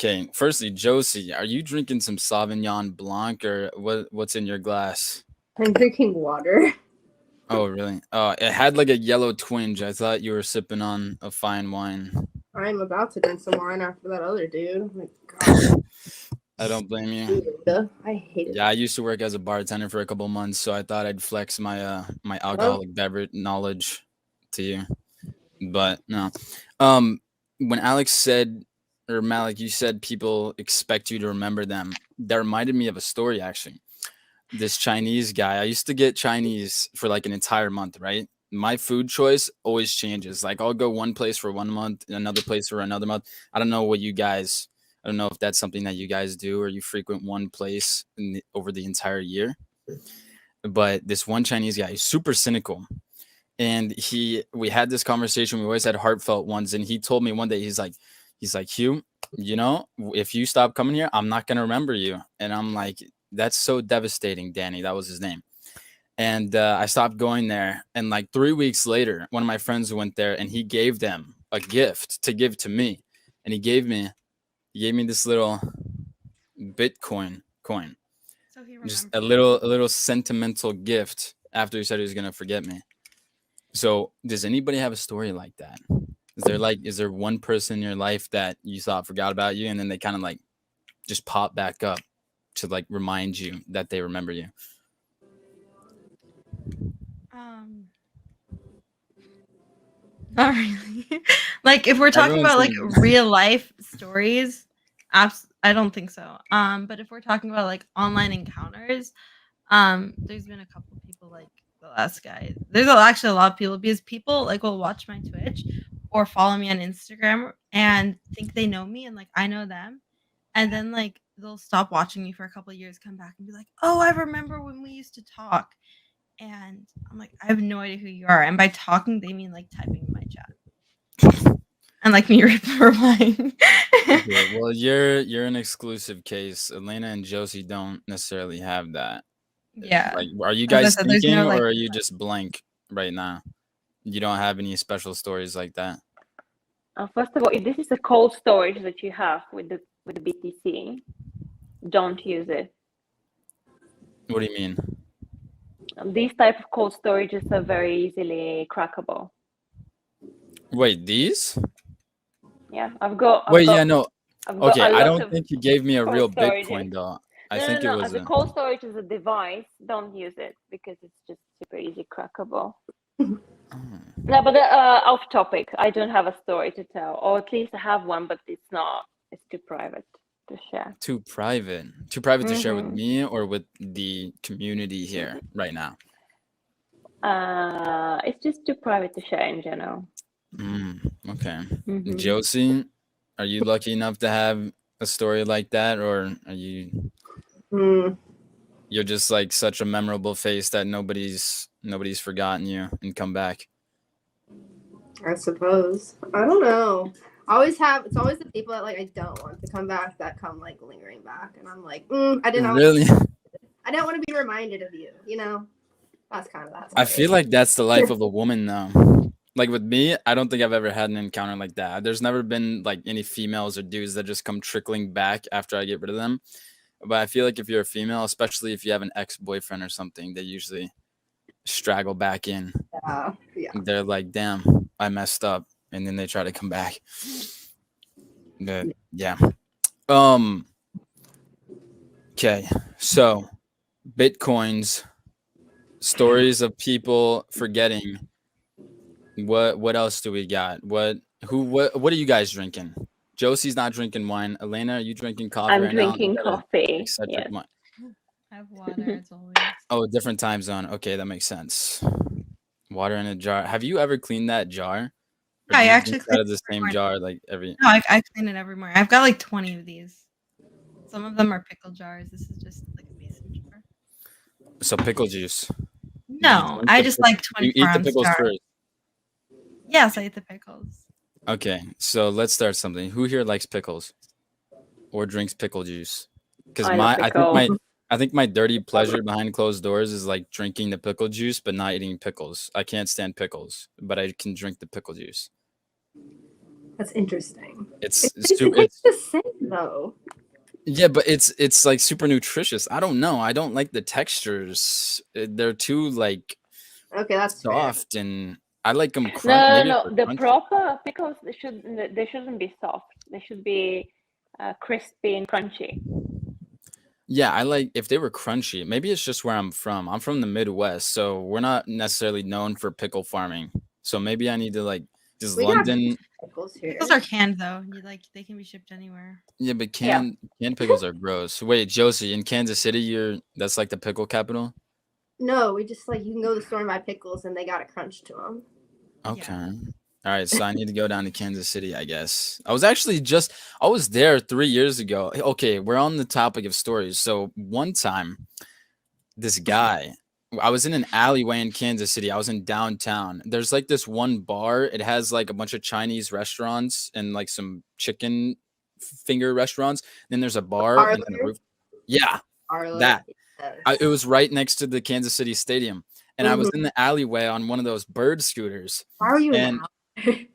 Okay, firstly, Josie, are you drinking some Sauvignon Blanc or what's in your glass? I'm drinking water. Oh, really? Oh, it had like a yellow twinge. I thought you were sipping on a fine wine. I'm about to drink some wine after that other dude. Oh my god. I don't blame you. I hated Yeah, I that. used to work as a bartender for a couple months, so I thought I'd flex my Oh, alcoholic beverage knowledge to you. But no. Um when Alex said, or Malik, you said people expect you to remember them. That reminded me of a story actually. This Chinese guy, I used to get Chinese for like an entire month, right? My food choice always changes. Like I'll go one place for 1 month, another place for another month. I don't know what you guys, I don't know if that's something that you guys do or you frequent one place over the entire year. But this one Chinese guy is super cynical. And we had this conversation. We always had heartfelt ones. And he told me one day, he's like, Hugh, if you stop coming here, I'm not going to remember you. And I'm like, that's so devastating, Danny. That was his name. And I stopped going there. And like 3 weeks later, one of my friends went there and he gave them a gift to give to me. And he gave me this little Bitcoin coin, So he just remembered. a little sentimental gift after he said he was going to forget me. So does anybody have a story like that? Is there one person in your life that you thought forgot about you and then they kind of like just pop back up to like remind you that they remember you? Not really. Like if we're talking Everyone's about like saying- real life stories, I don't think so. But if we're talking about like online encounters, there's been a couple people like the last guy. There's actually a lot of people because people like will watch my Twitch or follow me on Instagram and think they know me and like I know them, and then like they'll stop watching me for a couple of years, come back and be like, "Oh, I remember when we used to talk." And I'm like, I have no idea who you are. And by talking, they mean like typing in my chat and like me replying. Okay, well, you're an exclusive case. Elena and Josie don't necessarily have that. Yeah. Like, are you As I guys said, there's thinking, no like. or are you just blank right now? You don't have any special stories like that. First of all, if this is a cold storage that you have with the BTC, don't use it. What do you mean? These type of cold storages are very easily crackable. Wait, these? Yeah, I've got. Wait, yeah, no. I've got Okay, a I lot don't of think you gave me a cold real storages. Bitcoin though. I No, think no, it no. was As a cold storage as a device, don't use it because it's just super easy crackable. Oh. No, but off topic. I don't have a story to tell, or at least I have one, but it's not. It's too private to share. Too private. Too private to share with me or with the community here right now. It's just too private to share in general. Okay. Josie, are you lucky enough to have a story like that, or are you? You're just like such a memorable face that nobody's forgotten you and come back. I suppose. I don't know. It's always the people that like I don't want to come back that come like lingering back, and I'm like, I didn't Really. I don't want to be reminded of you. You know, that's kind of that. I feel like that's the life of a woman, though. Like with me, I don't think I've ever had an encounter like that. There's never been like any females or dudes that just come trickling back after I get rid of them. But I feel like if you're a female, especially if you have an ex-boyfriend or something, they usually straggle back in. Yeah. They're like, damn, I messed up. And then they try to come back. But yeah. Okay. So Bitcoins, stories of people forgetting. What else do we got? What are you guys drinking? Josie's not drinking wine. Elena, are you drinking coffee? I'm drinking coffee. Yes. I have water as always. Oh, different time zone. Okay, that makes sense. Water in a jar. Have you ever cleaned that jar? Yeah, I actually out of the same jar like every. No, I clean it every morning. I've got like 20 of these. Some of them are pickle jars. This is just like a mason jar. So pickle juice. No, I just like 24 You eat the ounce pickles jar. first. Yes, I eat the pickles. Okay, so let's start something. Who here likes pickles or drinks pickle juice? Because I think my dirty pleasure behind closed doors is like drinking the pickle juice but not eating pickles. I can't stand pickles, but I can drink the pickle juice. That's interesting. It's It su- tastes it's the same though. yeah, but it's like super nutritious. I don't know. I don't like the textures. They're too like Okay, that's fair. soft, and I like them crunch. No, Maybe if no, they're the crunchy. proper pickles they shouldn't be soft. They should be crispy and crunchy. Yeah, I like if they were crunchy. Maybe it's just where I'm from. I'm from the Midwest, so we're not necessarily known for pickle farming. So maybe I need to like does We got London? pickles here. Pickles are canned though. You like they can be shipped anywhere. Yeah, but Yeah. canned pickles are gross. Wait, Josie, in Kansas City, that's like the pickle capital. No, we just like you can go to the store and buy pickles, and they got a crunch to them. Okay. All right, so I need to go down to Kansas City, I guess. I was there 3 years ago. Okay, we're on the topic of stories. So one time, this guy, I was in an alleyway in Kansas City. I was in downtown. There's like this one bar. It has like a bunch of Chinese restaurants and like some chicken finger restaurants. Then there's a bar and then a Parlor? roof. Yeah, Parlor. that. Yes. It was right next to the Kansas City Stadium. And I was in the alleyway on one of those bird scooters. Why are you And in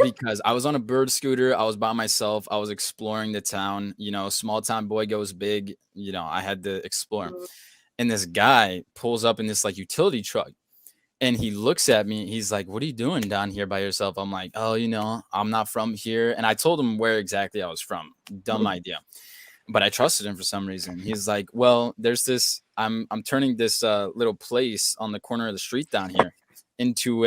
because I was on a bird scooter, I was by myself, I was exploring the town, small town boy goes big, I had to explore. And this guy pulls up in this like utility truck and he looks at me, he's like, "What are you doing down here by yourself?" I'm like, "Oh, I'm not from here." And I told him where exactly I was from. Dumb idea. But I trusted him for some reason. He's like, "Well, there's this I'm turning this little place on the corner of the street down here into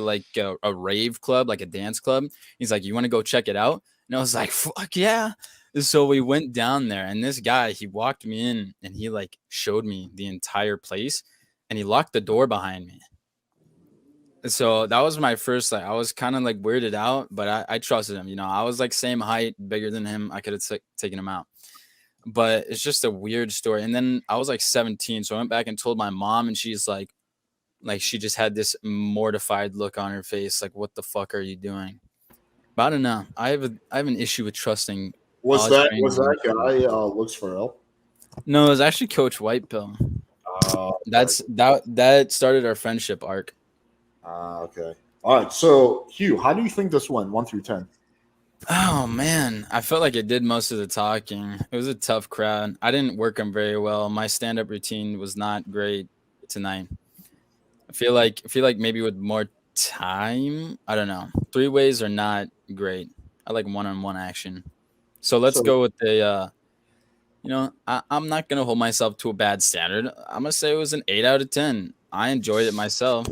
like a rave club, like a dance club." He's like, "You want to go check it out?" And I was like, "Fuck yeah." So we went down there and this guy, he walked me in and he like showed me the entire place and he locked the door behind me. So that was my first, like, I was kind of like weirded out, but I trusted him. I was like same height, bigger than him. I could have taken him out. But it's just a weird story. And then I was like 17. So I went back and told my mom and she's like she just had this mortified look on her face. Like, what the fuck are you doing? But I don't know. I have an issue with trusting. Was that guy looks for help? No, it was actually Coach Whitepill. That started our friendship arc. Okay. All right. So, Hugh, how do you think this went, 1 through 10? Oh man, I felt like I did most of the talking. It was a tough crowd. I didn't work them very well. My stand-up routine was not great tonight. I feel like maybe with more time, I don't know. 3-ways are not great. I like one-on-one action. So let's go with the. I'm not gonna hold myself to a bad standard. I'm gonna say it was an 8 out of 10. I enjoyed it myself.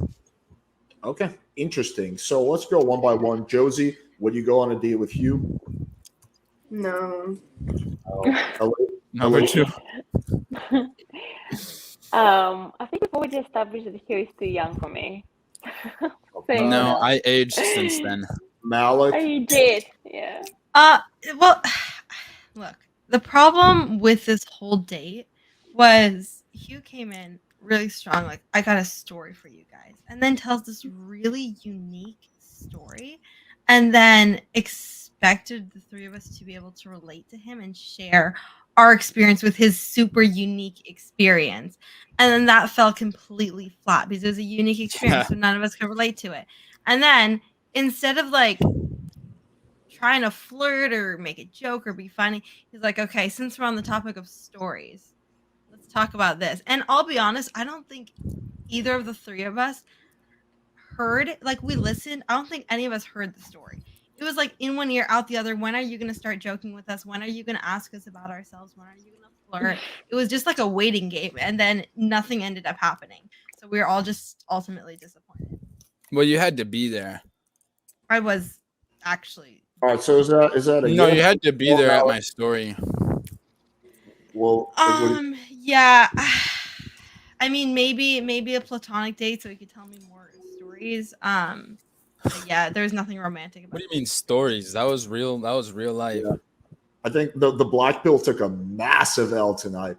Okay, interesting. So let's go one by one. Josie, would you go on a date with Hugh? No. Number 2. I think we've already established that Hugh is too young for me. No, I aged since then. Malik? I did, yeah. Well, look, the problem with this whole date was Hugh came in really strong, like, "I got a story for you guys," and then tells this really unique story, and then expected the 3 of us to be able to relate to him and share our experience with his super unique experience. And then that fell completely flat because it was a unique experience, so none of us could relate to it. And then instead of like trying to flirt or make a joke or be funny, he's like, "Okay, since we're on the topic of stories, let's talk about this." And I'll be honest, I don't think either of the 3 of us heard, like, we listened. I don't think any of us heard the story. It was like in one ear, out the other. When are you going to start joking with us? When are you going to ask us about ourselves? When are you going to flirt? It was just like a waiting game, and then nothing ended up happening. So we were all just ultimately disappointed. Well, you had to be there. I was actually. All right, so is that a No, yes? you had to be there at my story. Well, Yeah. I mean, maybe a platonic date so he could tell me more stories. But yeah, there's nothing romantic about it. What do you mean stories? That was real life. Yeah. I think the black pill took a massive L tonight.